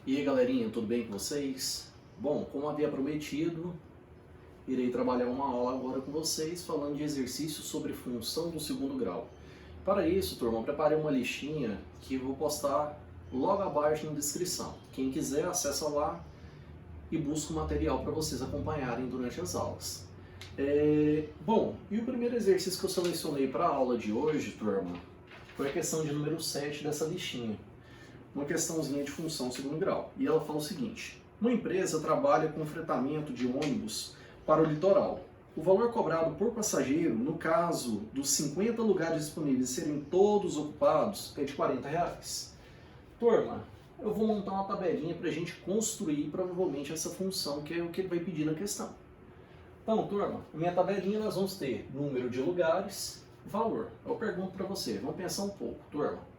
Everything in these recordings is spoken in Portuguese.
E aí galerinha, tudo bem com vocês? Bom, como havia prometido, irei trabalhar uma aula agora com vocês falando de exercícios sobre função do segundo grau. Para isso, turma, eu preparei uma listinha que eu vou postar logo abaixo na descrição. Quem quiser, acessa lá e busca o material para vocês acompanharem durante as aulas. Bom, e o primeiro exercício que eu selecionei para a aula de hoje, turma, foi a questão de número 7 dessa listinha. Uma questãozinha de função segundo grau. E ela fala o seguinte: uma empresa trabalha com fretamento de ônibus para o litoral. O valor cobrado por passageiro, no caso dos 50 lugares disponíveis serem todos ocupados, é de R$40. Turma, eu vou montar uma tabelinha para a gente construir provavelmente essa função, que é o que ele vai pedir na questão. Então, turma, na minha tabelinha nós vamos ter número de lugares, valor. Eu pergunto para você, vamos pensar um pouco, turma.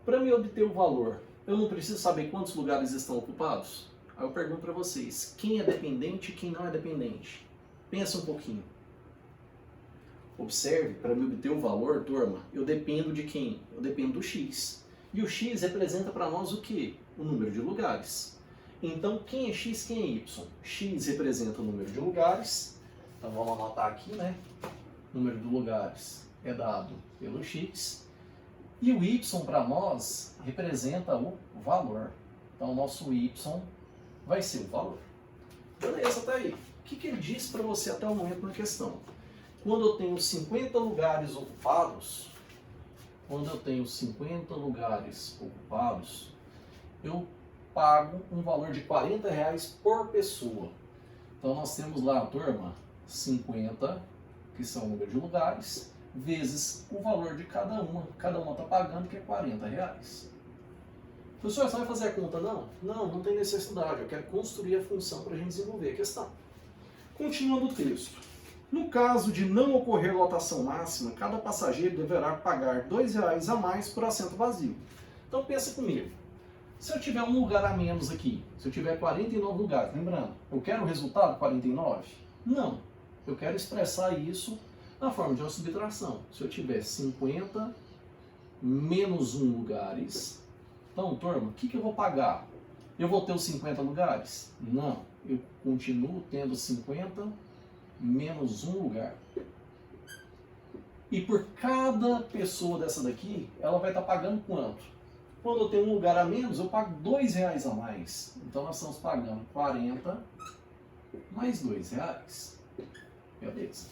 Para me obter o valor, eu não preciso saber quantos lugares estão ocupados? Aí eu pergunto para vocês, quem é dependente e quem não é dependente? Pensa um pouquinho. Observe, para me obter o valor, turma, eu dependo de quem? Eu dependo do x. E o x representa para nós o quê? O número de lugares. Então, quem é x, quem é y? X representa o número de lugares. Então, vamos anotar aqui, né? O número de lugares é dado pelo x. E o y para nós representa o valor. Então, o nosso y vai ser o valor. Beleza, tá aí. O que ele disse para você até o momento na questão? Quando eu tenho 50 lugares ocupados, eu pago um valor de R$40 por pessoa. Então, nós temos lá, turma, 50, que são o número de lugares, vezes o valor de cada uma está pagando, que é R$40. Professor, você vai fazer a conta? Não tem necessidade, eu quero construir a função para a gente desenvolver a questão. Continuando o texto. No caso de não ocorrer lotação máxima, cada passageiro deverá pagar R$2 a mais por assento vazio. Então pensa comigo, se eu tiver um lugar a menos aqui, se eu tiver 49 lugares, lembrando, eu quero o resultado 49? Não, eu quero expressar isso na forma de uma subtração. Se eu tiver 50 menos 1 lugares, então, turma, o que eu vou pagar? Eu vou ter os 50 lugares? Não, eu continuo tendo 50 menos 1 lugar. E por cada pessoa dessa daqui, ela vai estar pagando quanto? Quando eu tenho um lugar a menos, eu pago R$2 a mais. Então, nós estamos pagando 40 mais R$2. Beleza.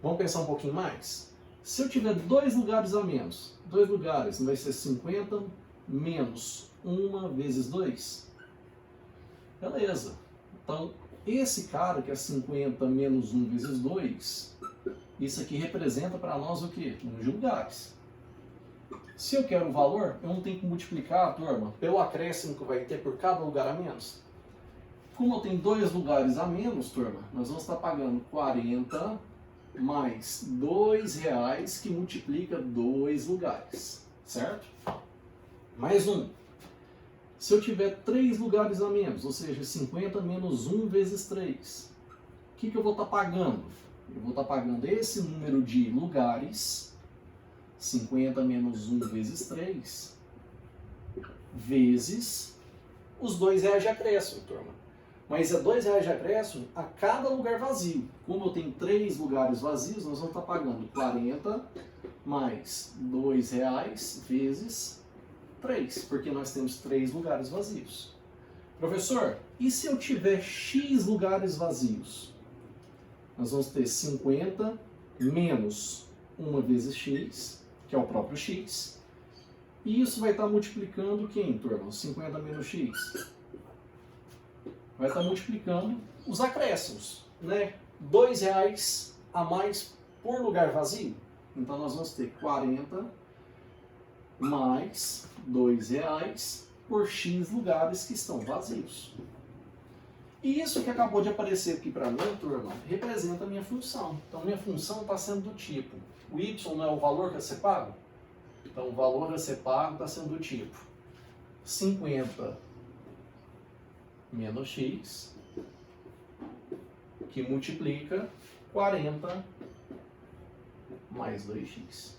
Vamos pensar um pouquinho mais? Se eu tiver 2 lugares a menos, 2 lugares, não vai ser 50 menos 1 vezes 2? Beleza. Então, esse cara que é 50 menos 1 vezes 2, isso aqui representa para nós o quê? Número de lugares. Se eu quero o valor, eu não tenho que multiplicar, turma, pelo acréscimo que vai ter por cada lugar a menos. Como eu tenho 2 lugares a menos, turma, nós vamos estar pagando 40 mais R$2 que multiplica 2 lugares, certo? Mais um. Se eu tiver 3 lugares a menos, ou seja, 50 menos 1 vezes 3, o que eu vou estar pagando? Eu vou estar pagando esse número de lugares, 50 menos 1 vezes 3, vezes os R$2 de acréscimo, turma. Mas é R$2 de acréscimo a cada lugar vazio. Como eu tenho 3 lugares vazios, nós vamos estar pagando 40 mais R$2 vezes 3, porque nós temos 3 lugares vazios. Professor, e se eu tiver X lugares vazios? Nós vamos ter 50 menos 1 vezes X, que é o próprio X. E isso vai estar multiplicando quem, turma? 50 menos X. Vai estar multiplicando os acréscimos, né? R$2 a mais por lugar vazio. Então, nós vamos ter 40 mais R$2 por X lugares que estão vazios. E isso que acabou de aparecer aqui para mim, turma, representa a minha função. Então, minha função está sendo do tipo, o Y não é o valor que vai ser pago? Então, o valor a ser pago está sendo do tipo 50 menos X, que multiplica 40 mais 2x.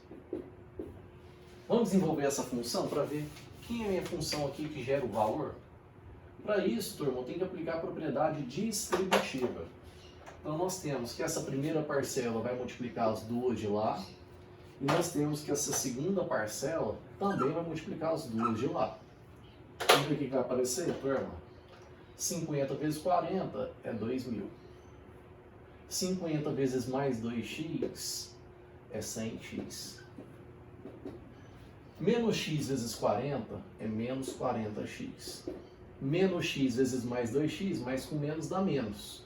Vamos desenvolver essa função para ver quem é a minha função aqui que gera o valor? Para isso, turma, eu tenho que aplicar a propriedade distributiva. Então nós temos que essa primeira parcela vai multiplicar as duas de lá, e nós temos que essa segunda parcela também vai multiplicar as duas de lá. Vamos ver o que vai aparecer, turma? 50 vezes 40 é 2.000. 50 vezes mais 2x é 100x. Menos x vezes 40 é menos 40x. Menos x vezes mais 2x, mais com menos dá menos.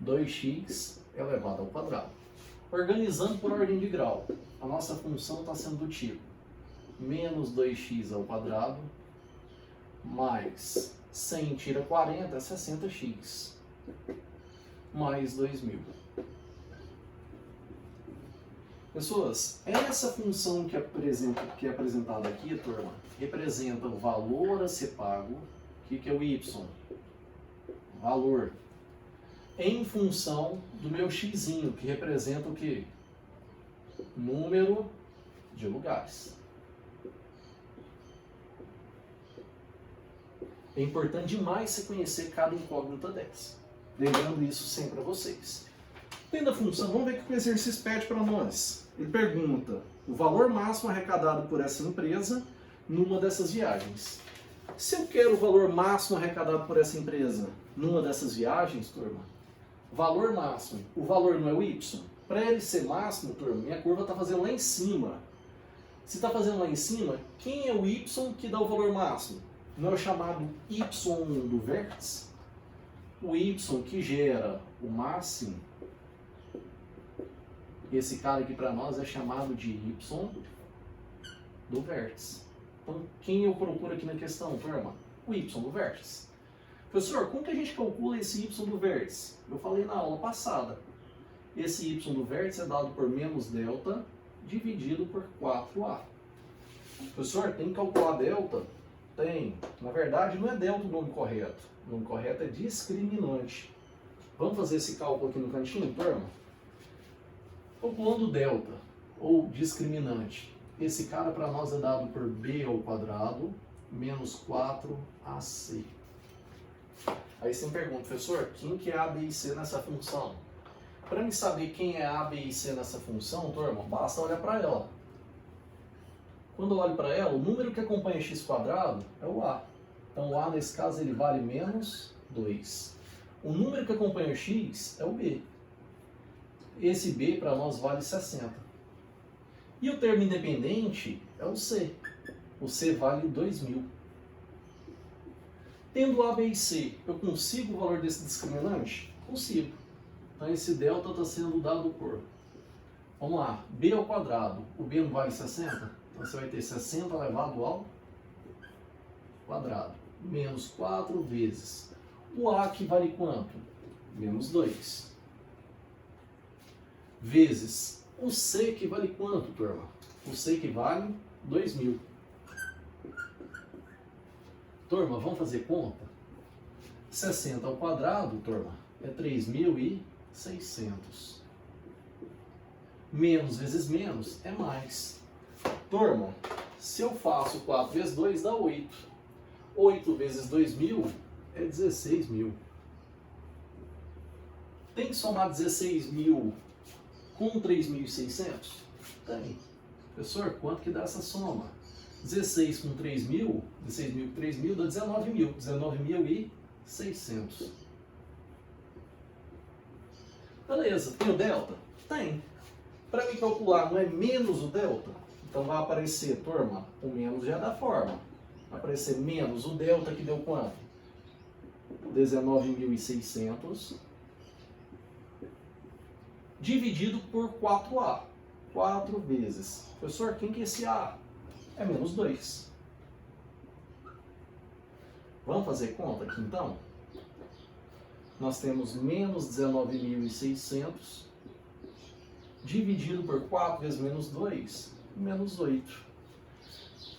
2x elevado ao quadrado. Organizando por ordem de grau, a nossa função está sendo do tipo menos 2x ao quadrado mais 100 tira 40 é 60x mais 2.000. Pessoas, essa função que é apresentada aqui, turma, representa o valor a ser pago. O que é o y? Valor. Em função do meu x, que representa o quê? Número de lugares. É importante demais você conhecer cada incógnita dessa. Lembrando isso sempre a vocês. Tendo a função, vamos ver o que o exercício pede para nós. Ele pergunta o valor máximo arrecadado por essa empresa numa dessas viagens. Se eu quero o valor máximo arrecadado por essa empresa numa dessas viagens, turma, valor máximo, o valor não é o y? Para ele ser máximo, turma, minha curva está fazendo lá em cima. Se está fazendo lá em cima, quem é o y que dá o valor máximo? Não é o chamado y do vértice? O y que gera o máximo, esse cara aqui para nós é chamado de y do vértice. Então, quem eu procuro aqui na questão, turma? O y do vértice. Professor, como que a gente calcula esse y do vértice? Eu falei na aula passada. Esse y do vértice é dado por menos delta dividido por 4a. Professor, tem que calcular delta? Tem. Na verdade, não é delta o nome correto. O nome correto é discriminante. Vamos fazer esse cálculo aqui no cantinho, turma? Calculando delta, ou discriminante. Esse cara para nós é dado por b ao quadrado menos 4ac. Aí você me pergunta, professor, quem que é a, b e c nessa função? Para me saber quem é a, b e c nessa função, turma, basta olhar para ela. Quando eu olho para ela, o número que acompanha x quadrado é o a. Então o a, nesse caso, ele vale menos 2. O número que acompanha o x é o b. Esse b para nós vale 60. E o termo independente é o c. O c vale 2.000. Tendo a, b e c, eu consigo o valor desse discriminante? Consigo. Então esse delta está sendo dado por, vamos lá, b ao quadrado. O b não vale 60? Então você vai ter 60 elevado ao quadrado. Menos 4 vezes. O a que vale quanto? Menos 2. Vezes o c que vale quanto, turma? O c que vale 2.000. Turma, vamos fazer conta? 60 ao quadrado, turma, é 3.600. Menos vezes menos é mais. Turma, se eu faço 4 vezes 2 dá 8. 8 vezes 2.000 é 16.000. Tem que somar 16.000 com 3.600? Tem. Professor, quanto que dá essa soma? 16 com 3.000, 16.000 com 3.000 dá 19.000. 19.600. Beleza, tem o delta? Tem. Para me calcular, não é menos o delta? Então vai aparecer, turma, o menos já dá forma. Vai aparecer menos o delta que deu quanto? 19.600 dividido por 4a. 4 vezes. Professor, quem que é esse a? É menos 2. Vamos fazer conta aqui então? Nós temos menos 19.600 dividido por 4 vezes menos 2, menos 8.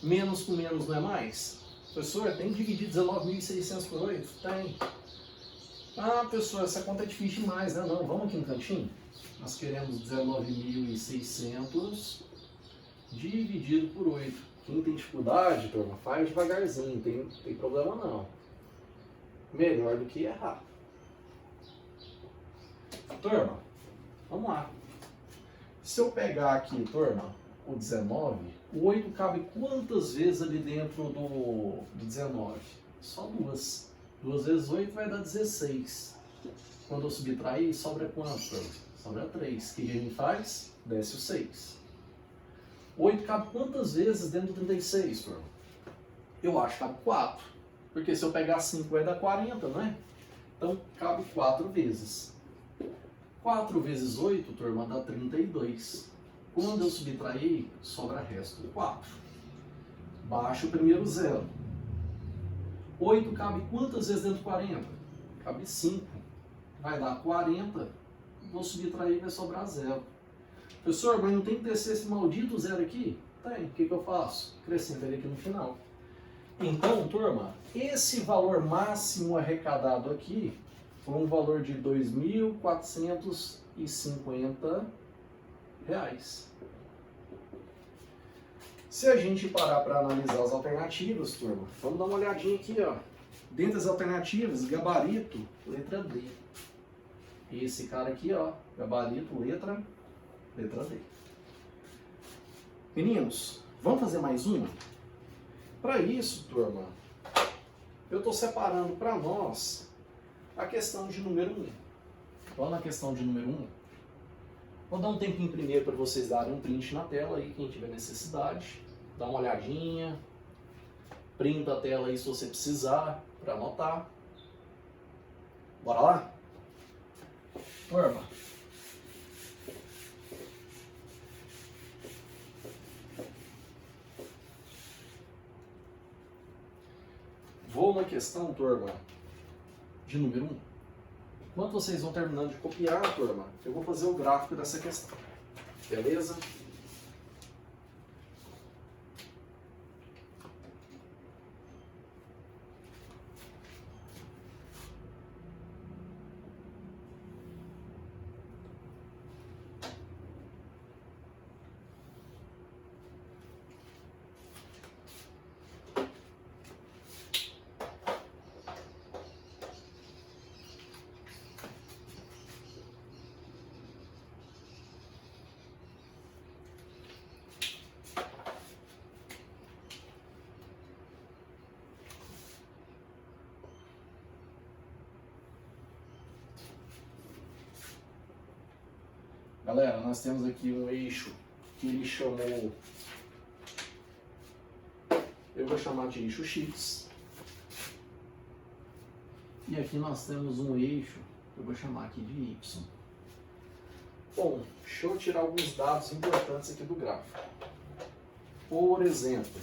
Menos com menos não é mais? Professor, tem que dividir 19.600 por 8? Tem. Ah, professor, essa conta é difícil demais, né? Não, vamos aqui no cantinho. Nós queremos 19.600 dividido por 8. Quem tem dificuldade, turma, faz devagarzinho, tem problema não. melhor do que errar. Turma, vamos lá. Se eu pegar aqui, turma, o 19, o 8 cabe quantas vezes ali dentro do 19? Só duas. 2 vezes 8 vai dar 16. Quando eu subtrair, sobra quanto, turma? Sobra 3. O que a gente faz? Desce o 6. 8 cabe quantas vezes dentro do 36, turma? Eu acho que cabe 4. Porque se eu pegar 5 vai dar 40, né? Então cabe 4 vezes. 4 vezes 8, turma, dá 32. Quando eu subtrair, sobra resto 4. Baixa o primeiro zero. 8 cabe quantas vezes dentro do 40? Cabe 5. Vai dar 40. Vou subtrair, vai sobrar 0. Professor, mas não tem que descer esse maldito zero aqui? Tem. O que eu faço? Acrescento ele aqui no final. Então, turma, esse valor máximo arrecadado aqui foi um valor de R$ 2.450. Se a gente parar para analisar as alternativas, turma, vamos dar uma olhadinha aqui, ó. Dentre as alternativas, gabarito, letra D. Esse cara aqui, ó, gabarito, letra D. Meninos, vamos fazer mais uma? Para isso, turma, eu estou separando para nós a questão de número 1. Vamos na questão de número 1. Vou dar um tempinho primeiro para vocês darem um print na tela aí, quem tiver necessidade. Dá uma olhadinha. Printa a tela aí se você precisar, para anotar. Bora lá? Turma. Vou na questão, turma, de número 1. Enquanto vocês vão terminando de copiar, turma, eu vou fazer o gráfico dessa questão. Beleza? Galera, nós temos aqui um eixo que ele chamou, eu vou chamar de eixo X. E aqui nós temos um eixo que eu vou chamar aqui de Y. Bom, deixa eu tirar alguns dados importantes aqui do gráfico. Por exemplo,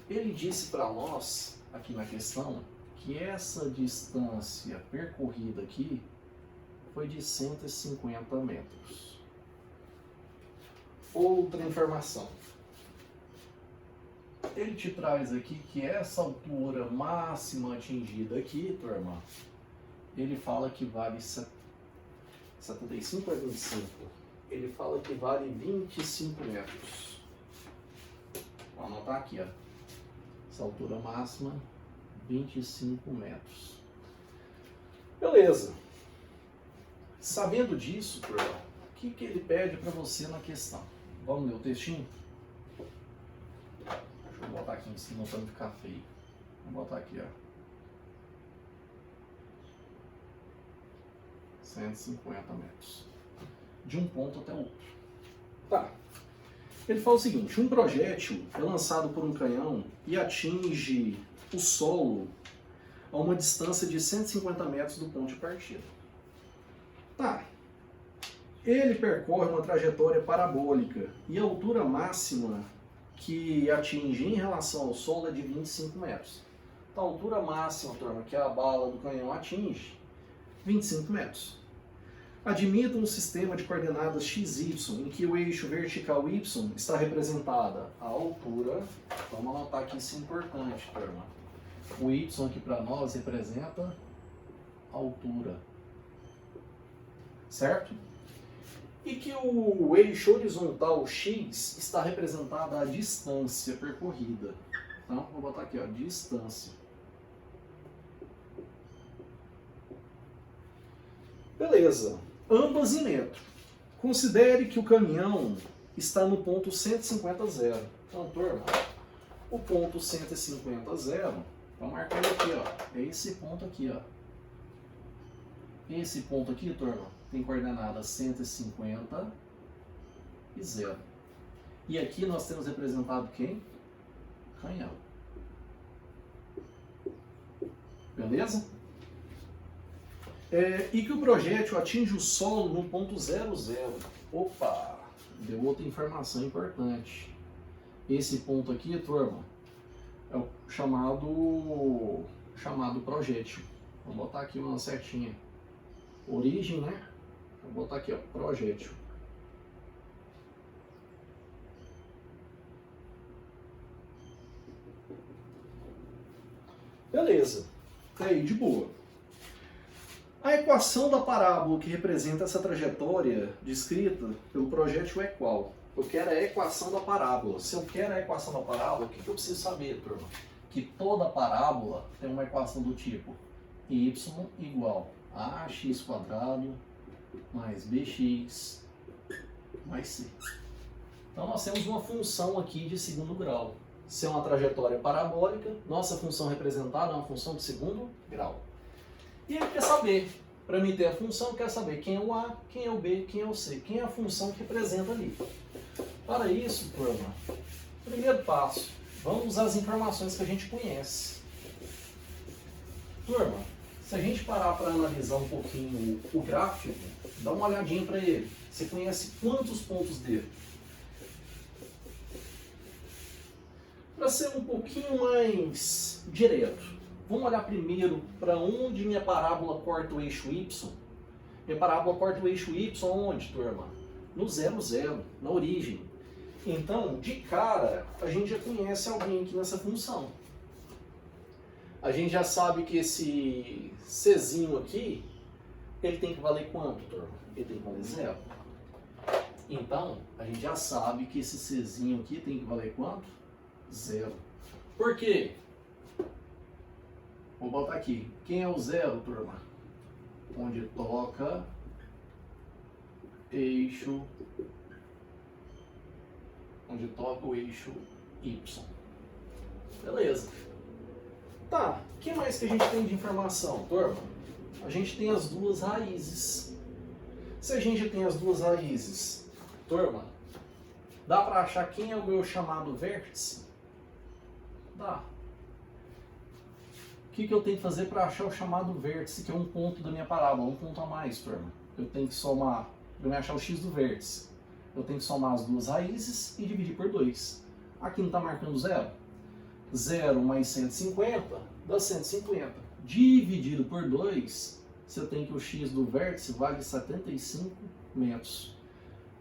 ele disse para nós, aqui na questão, que essa distância percorrida aqui foi de 150 metros. Outra informação. Ele te traz aqui que essa altura máxima atingida aqui, turma, ele fala que vale 75 a 25. Ele fala que vale 25 metros. Vou anotar aqui, ó. Essa altura máxima, 25 metros. Beleza. Sabendo disso, turma, o que ele pede para você na questão? Vamos ler o textinho? Deixa eu botar aqui em cima para não ficar feio. Vou botar aqui, ó. 150 metros. De um ponto até o outro. Tá. Ele fala o seguinte: um projétil é lançado por um canhão e atinge o solo a uma distância de 150 metros do ponto de partida. Tá. Ele percorre uma trajetória parabólica e a altura máxima que atinge em relação ao solo é de 25 metros. Então, a altura máxima, turma, que a bala do canhão atinge, 25 metros. Admita um sistema de coordenadas XY, em que o eixo vertical Y está representada a altura. Vamos anotar aqui, isso é importante, turma. O Y aqui para nós representa a altura. Certo? E que o eixo horizontal X está representada a distância percorrida. Então, vou botar aqui, ó, distância. Beleza. Ambas em metro. Considere que o caminhão está no ponto 150, 0. Então, turma, o ponto 150, 0, vamos marcar aqui, ó. É esse ponto aqui, ó. Esse ponto aqui, turma, tem coordenada 150 e 0. E aqui nós temos representado quem? Canhão. Beleza? E que o projétil atinge o solo no ponto 00. Opa! Deu outra informação importante. Esse ponto aqui, turma, é o chamado projétil. Vamos botar aqui uma setinha. Origem, né? Vou botar aqui, ó, projétil. Beleza. Tá aí, de boa. A equação da parábola que representa essa trajetória descrita pelo projétil é qual? Eu quero a equação da parábola. Se eu quero a equação da parábola, o que eu preciso saber, turma? Que toda parábola tem uma equação do tipo y igual a x² mais bx mais c. Então nós temos uma função aqui de segundo grau. Se é uma trajetória parabólica, nossa função representada é uma função de segundo grau. E ele quer saber, para mim ter a função, eu quero saber quem é o A, quem é o B, quem é o C, quem é a função que representa ali. Para isso, turma, primeiro passo, vamos usar as informações que a gente conhece. Turma, se a gente parar para analisar um pouquinho o gráfico, dá uma olhadinha para ele. Você conhece quantos pontos dele? Para ser um pouquinho mais direto, vamos olhar primeiro para onde minha parábola corta o eixo Y. Minha parábola corta o eixo Y onde, turma? No 00, na origem. Então, de cara, a gente já conhece alguém aqui nessa função. A gente já sabe que esse Czinho aqui, ele tem que valer quanto, turma? Ele tem que valer 0. Então, a gente já sabe que esse Czinho aqui tem que valer quanto? 0. Por quê? Vou botar aqui. Quem é o 0, turma? Onde toca eixo. Onde toca o eixo Y. Beleza. Tá. O que mais que a gente tem de informação, turma? A gente tem as duas raízes. Se a gente tem as duas raízes, turma, dá para achar quem é o meu chamado vértice? Dá. O que eu tenho que fazer para achar o chamado vértice, que é um ponto da minha parábola, um ponto a mais, turma? Eu tenho que somar, para me achar o x do vértice, eu tenho que somar as duas raízes e dividir por 2. Aqui não está marcando 0? 0 mais 150 dá 150. Dividido por 2, você tem que o x do vértice vale 75 metros.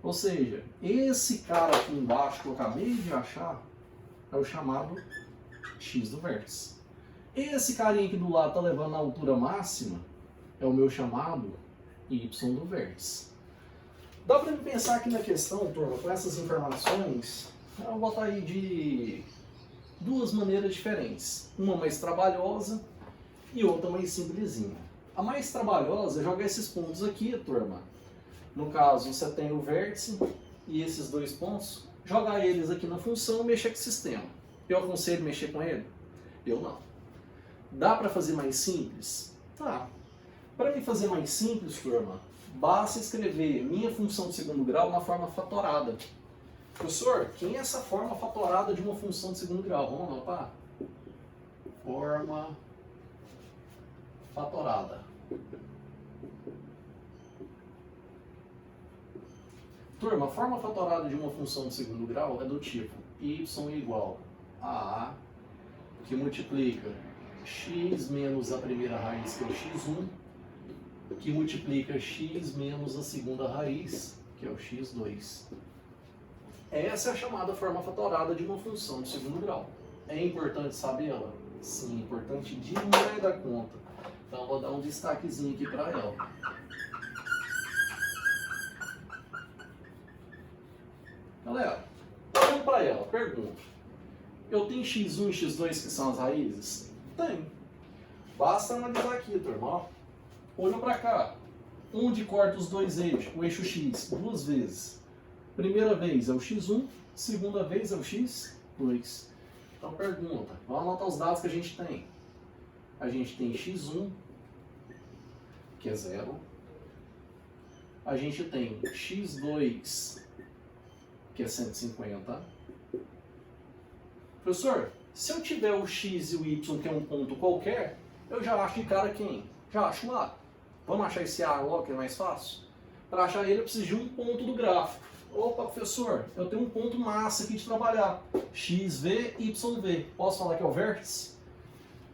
Ou seja, esse cara aqui embaixo que eu acabei de achar é o chamado x do vértice. Esse carinha aqui do lado está levando a altura máxima, é o meu chamado y do vértice. Dá para pensar aqui na questão, turma, com essas informações, eu vou botar aí de duas maneiras diferentes. Uma mais trabalhosa e outra mais simplesinha. A mais trabalhosa é jogar esses pontos aqui, turma. No caso, você tem o vértice e esses dois pontos, jogar eles aqui na função e mexer com o sistema. Eu aconselho mexer com ele? Eu não. Dá para fazer mais simples? Tá. Para me fazer mais simples, turma, basta escrever minha função de segundo grau na forma fatorada. Professor, quem é essa forma fatorada de uma função de segundo grau? Vamos anotar? Forma fatorada. Turma, a forma fatorada de uma função de segundo grau é do tipo y igual a A, que multiplica x menos a primeira raiz, que é o x1, que multiplica x menos a segunda raiz, que é o x2. Essa é a chamada forma fatorada de uma função de segundo grau. É importante sabê-la? Sim, é importante demais da conta. Então, vou dar um destaquezinho aqui para ela. Galera, olhando para ela, pergunto. Eu tenho x1 e x2 que são as raízes? Tenho. Basta analisar aqui, turma. Olha para cá. Onde corta os dois eixos, o eixo x, duas vezes. Primeira vez é o x1, segunda vez é o x2. Então pergunta, vamos anotar os dados que a gente tem. A gente tem x1, que é 0. A gente tem x2, que é 150. Professor, se eu tiver o x e o y, que é um ponto qualquer, eu já acho de cara quem? Já acho o a. Vamos achar esse a logo, que é mais fácil? Para achar ele, eu preciso de um ponto do gráfico. Opa, professor, eu tenho um ponto massa aqui de trabalhar. XV, YV. Posso falar que é o vértice?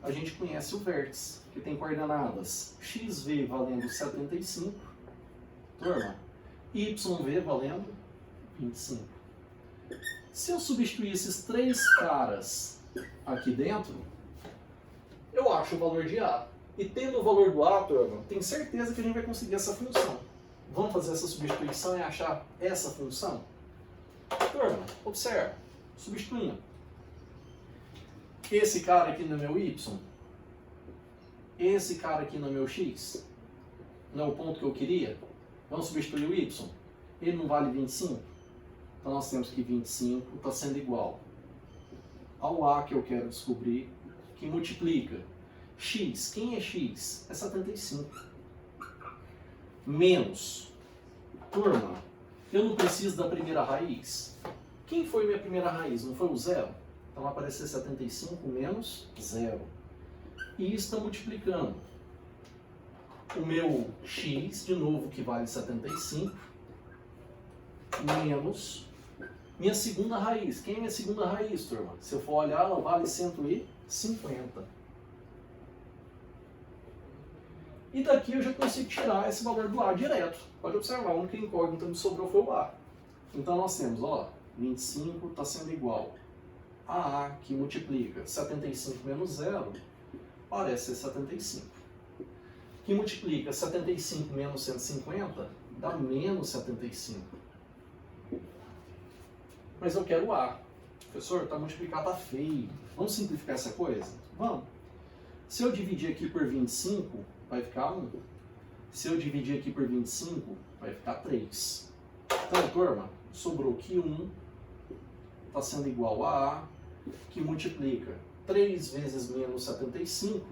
A gente conhece o vértice, que tem coordenadas XV valendo 75, turma, YV valendo 25. Se eu substituir esses três caras aqui dentro, eu acho o valor de A. E tendo o valor do A, turma, tenho certeza que a gente vai conseguir essa função. Vamos fazer essa substituição e achar essa função? Turma, observa, substituindo. Esse cara aqui no meu Y, esse cara aqui no meu X, não é o ponto que eu queria? Vamos substituir o Y? Ele não vale 25? Então nós temos que 25 está sendo igual ao A que eu quero descobrir, que multiplica x. Quem é x? É 75. Menos. Turma, eu não preciso da primeira raiz. Quem foi minha primeira raiz? Não foi o 0? Então vai aparecer 75 menos 0. E isso está multiplicando o meu x, de novo, que vale 75, menos minha segunda raiz. Quem é minha segunda raiz, turma? Se eu for olhar, ela vale 150. E daqui eu já consigo tirar esse valor do A direto. Pode observar, a única incógnita que sobrou foi o A. Então nós temos, ó, 25 está sendo igual a A, que multiplica 75 menos 0, parece ser 75. Que multiplica 75 menos 150, dá menos 75. Mas eu quero A. Professor, está multiplicado, está feio. Vamos simplificar essa coisa? Vamos. Se eu dividir aqui por 25, vai ficar 1. Se eu dividir aqui por 25, vai ficar 3. Então, turma, sobrou que 1 está sendo igual a A, que multiplica 3 vezes menos 75.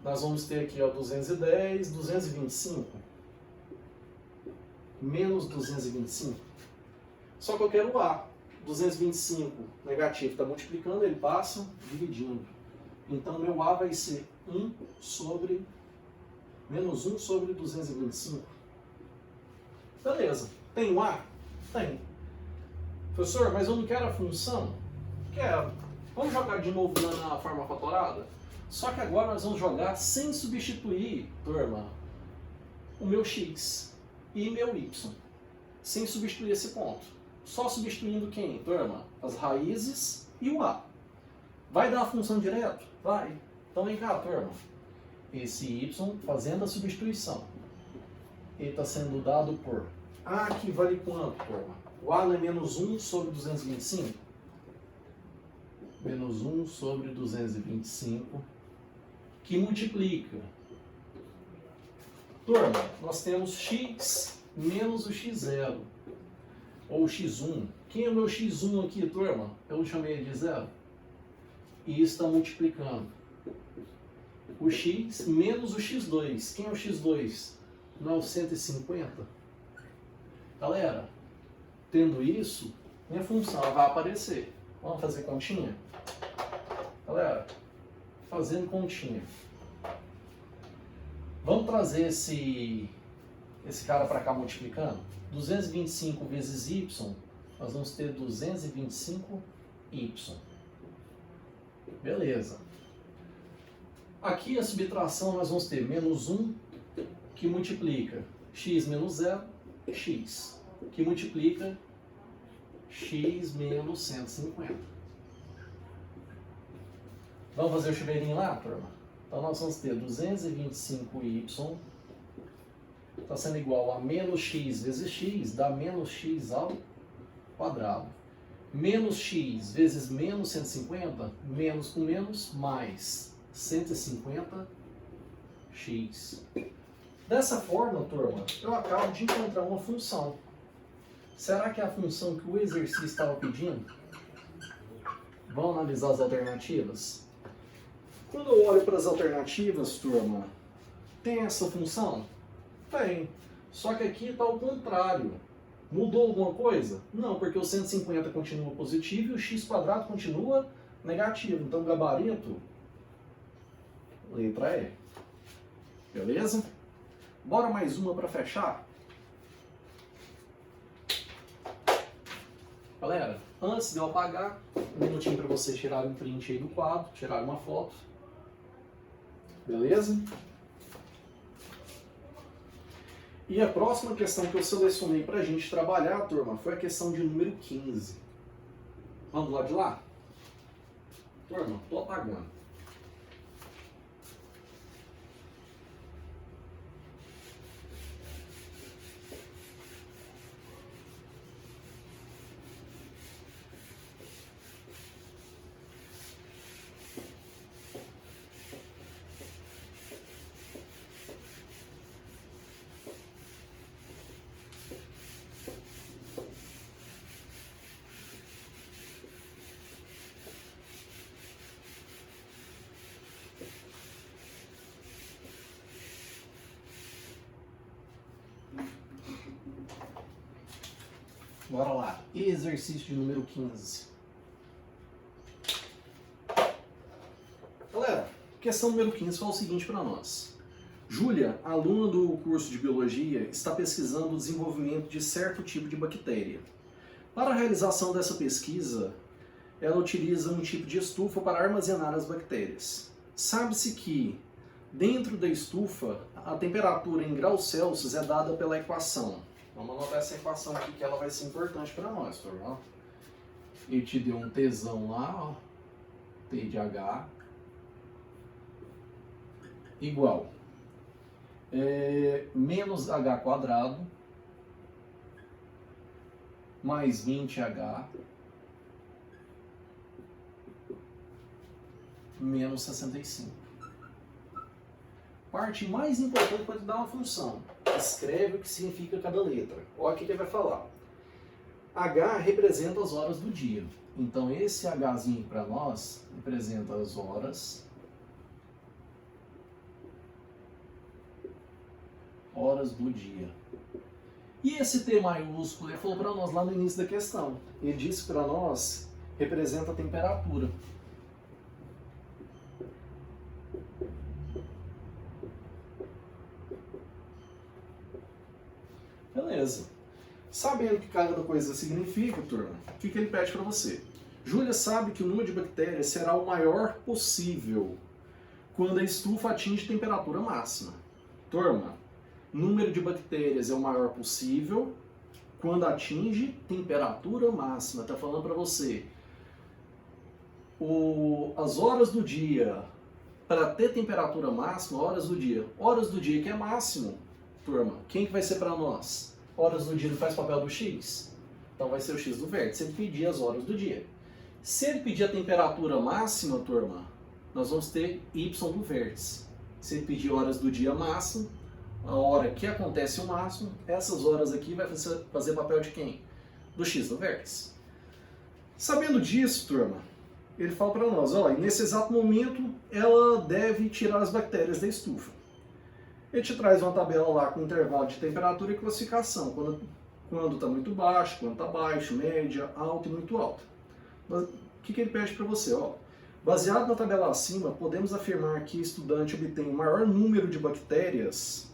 Nós vamos ter aqui, ó, 210, 225. Menos 225. Só que eu quero o A. 225 negativo está multiplicando, ele passa dividindo. Então, meu A vai ser 1 sobre, menos 1 sobre 225. Beleza. Tem um A? Tem. Professor, mas eu não quero a função? Quero. Vamos jogar de novo na forma fatorada? Só que agora nós vamos jogar sem substituir, turma, o meu x e meu y. Sem substituir esse ponto. Só substituindo quem, turma? As raízes e o A. Vai dar a função direto? Vai. Então vem cá, turma. Esse y fazendo a substituição. Ele está sendo dado por A, que vale quanto, turma? O A não é menos 1 sobre 225? Menos 1 sobre 225, que multiplica. Turma, nós temos x menos o x0, ou x1. Quem é o meu x1 aqui, turma? Eu chamei de 0. E isso está multiplicando o x menos o x2. Quem é o x2? Não é o 150? Galera, tendo isso, minha função vai aparecer. Vamos fazer continha? Galera, fazendo continha. Vamos trazer esse cara para cá multiplicando? 225 vezes y, nós vamos ter 225y. Beleza. Aqui a subtração nós vamos ter menos 1, que multiplica x menos 0, x, que multiplica x menos 150. Vamos fazer o chuveirinho lá, turma? Então nós vamos ter 225y está sendo igual a menos x vezes x, dá menos x ao quadrado. Menos x vezes menos 150, menos com menos, mais 150x x. Dessa forma, turma, eu acabo de encontrar uma função. Será que é a função que o exercício estava pedindo? Vamos analisar as alternativas? Quando eu olho para as alternativas, turma, tem essa função? Tem. Só que aqui está ao contrário. Mudou alguma coisa? Não, porque o 150 continua positivo e o x² continua negativo. Então, gabarito, letra E. Beleza? Bora mais uma para fechar? Galera, antes de eu apagar, um minutinho para vocês tirarem um print aí do quadro, tirarem uma foto. Beleza? E a próxima questão que eu selecionei para a gente trabalhar, turma, foi a questão de número 15. Vamos lá de lá? Turma, tô apagando. Bora lá. Exercício de número 15. Galera, questão número 15 fala o seguinte para nós. Júlia, aluna do curso de Biologia, está pesquisando o desenvolvimento de certo tipo de bactéria. Para a realização dessa pesquisa, ela utiliza um tipo de estufa para armazenar as bactérias. Sabe-se que, dentro da estufa, a temperatura em graus Celsius é dada pela equação. Vamos anotar essa equação aqui que ela vai ser importante para nós, turma. Ele te deu um Tzão lá, ó. T de H igual menos H² mais 20H menos 65. Parte mais importante para te dar uma função. Escreve o que significa cada letra. Olha o que ele vai falar. H representa as horas do dia. Então esse Hzinho para nós representa as horas do dia. E esse T maiúsculo, ele falou para nós lá no início da questão. Ele disse para nós, representa a temperatura. Beleza. Sabendo o que cada coisa significa, turma, o que ele pede para você? Júlia sabe que o número de bactérias será o maior possível quando a estufa atinge temperatura máxima. Turma, número de bactérias é o maior possível quando atinge temperatura máxima. Está falando para você. As horas do dia, para ter temperatura máxima, horas do dia que é máximo, turma, quem que vai ser para nós? Horas do dia não faz papel do x? Então vai ser o x do vértice, ele pedir as horas do dia. Se ele pedir a temperatura máxima, turma, nós vamos ter y do vértice. Se ele pedir horas do dia máximo, a hora que acontece o máximo, essas horas aqui vai fazer papel de quem? Do x do vértice. Sabendo disso, turma, ele fala para nós, ó, nesse exato momento ela deve tirar as bactérias da estufa. Ele te traz uma tabela lá com intervalo de temperatura e classificação, quando está muito baixo, quando está baixo, média, alto e muito alto. O que ele pede para você? Ó, baseado na tabela acima, podemos afirmar que o estudante obtém o maior número de bactérias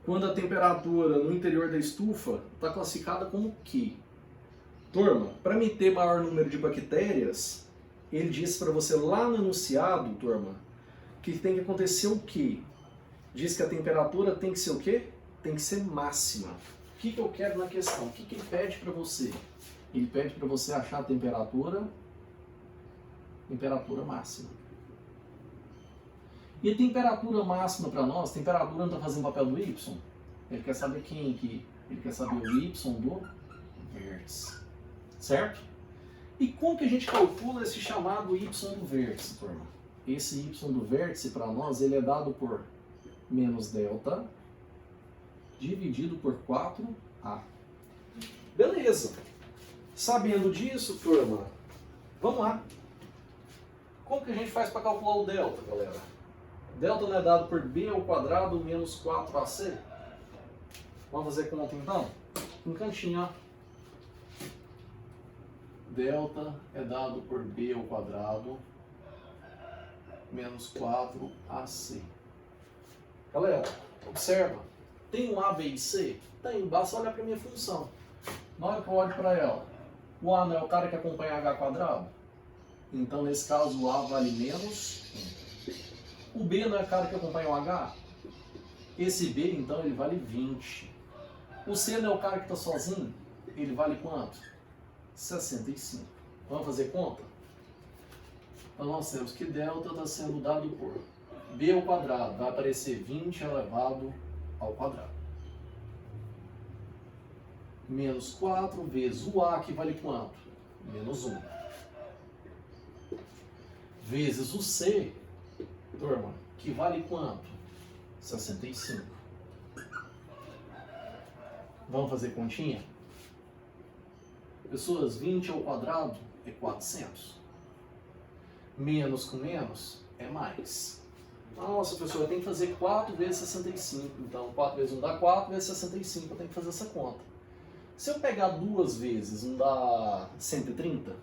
quando a temperatura no interior da estufa está classificada como que? Turma, para me ter maior número de bactérias, ele disse para você lá no enunciado, turma, que tem que acontecer o quê? Diz que a temperatura tem que ser o quê? Tem que ser máxima. O que eu quero na questão? O que ele pede para você? Ele pede para você achar a temperatura máxima. E a temperatura máxima para nós, temperatura não está fazendo papel do y? Ele quer saber quem aqui? Ele quer saber o y do vértice. Certo? E como que a gente calcula esse chamado y do vértice, turma? esse y do vértice para nós ele é dado por menos delta dividido por 4a. Beleza. Sabendo disso, turma, vamos lá. Como que a gente faz para calcular o delta, galera? Delta não é dado por b ao quadrado menos 4ac? Vamos fazer conta então? Um cantinho, ó. Delta é dado por b ao quadrado menos 4ac. Galera, observa. Tem um a, b e c? Tem, basta olhar para a minha função. Na hora que eu olho para ela, o a não é o cara que acompanha h quadrado? Então, nesse caso, o a vale menos 1. O b não é o cara que acompanha o h? Esse b, então, ele vale 20. O c não é o cara que está sozinho? Ele vale quanto? 65. Vamos fazer conta? Então, nós temos que delta está sendo dado por b ao quadrado. Vai aparecer 20 elevado ao quadrado. Menos 4 vezes o a, que vale quanto? Menos 1. Vezes o c, turma, que vale quanto? 65. Vamos fazer continha? Pessoas, 20 ao quadrado é 400. Menos com menos é mais. Nossa, professor, eu tenho que fazer 4 vezes 65. Então, 4 vezes 1 dá 4, vezes 65, eu tenho que fazer essa conta. Se eu pegar 2 vezes, não dá 130?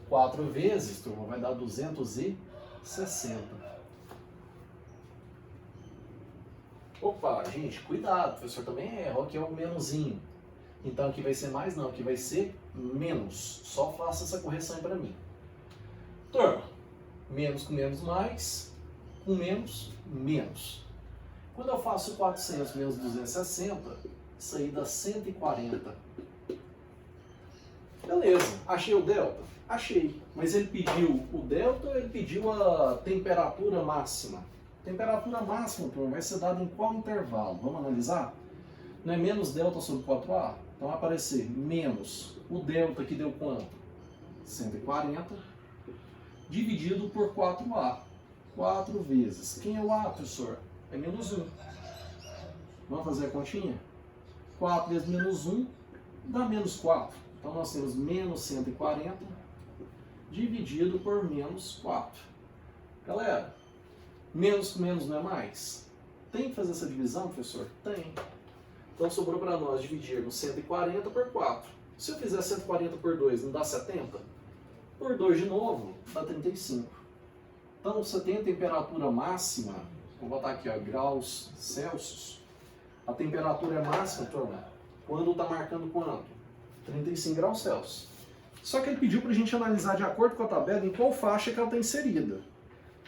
4 vezes, turma, vai dar 260. Opa, gente, cuidado, o professor também erra, aqui é o menusinho. Então aqui vai ser mais, não, aqui vai ser menos. Só faça essa correção aí pra mim. Turma, menos com menos mais, com menos, menos. Quando eu faço 400 menos 260, isso aí dá 140. Beleza, achei o delta? Achei. Mas ele pediu o delta ou ele pediu a temperatura máxima? Temperatura máxima, turma, vai ser dada em qual intervalo? Vamos analisar? Não é menos delta sobre 4a? Então vai aparecer menos o delta que deu quanto? 140 dividido por 4a. 4 vezes. Quem é o a, professor? É menos 1. Vamos fazer a continha? 4 vezes menos 1 dá menos 4. Então nós temos menos 140 dividido por menos 4. Galera, menos com menos não é mais? Tem que fazer essa divisão, professor? Tem. Então sobrou para nós dividirmos 140 por 4. Se eu fizer 140 por 2, não dá 70? Por 2 de novo, dá 35. Então você tem a temperatura máxima, vou botar aqui, ó, graus Celsius. A temperatura é máxima, turma, quando está marcando quanto? 35 graus Celsius. Só que ele pediu para a gente analisar de acordo com a tabela em qual faixa que ela está inserida.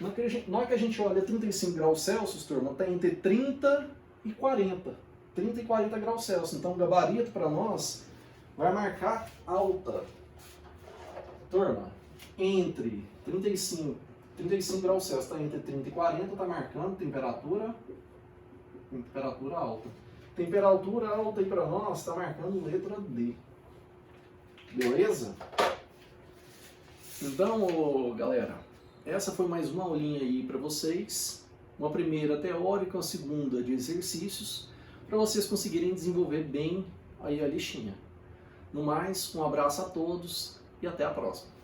Na hora que a gente olha 35 graus Celsius, turma, está entre 30 e 40. 30 e 40 graus Celsius. Então o gabarito para nós vai marcar alta. Turma, entre 35 graus Celsius está entre 30 e 40, está marcando temperatura alta. Temperatura alta aí para nós está marcando letra D. Beleza? Então, galera, essa foi mais uma aulinha aí para vocês. Uma primeira teórica, uma segunda de exercícios, para vocês conseguirem desenvolver bem aí a listinha. No mais, um abraço a todos e até a próxima.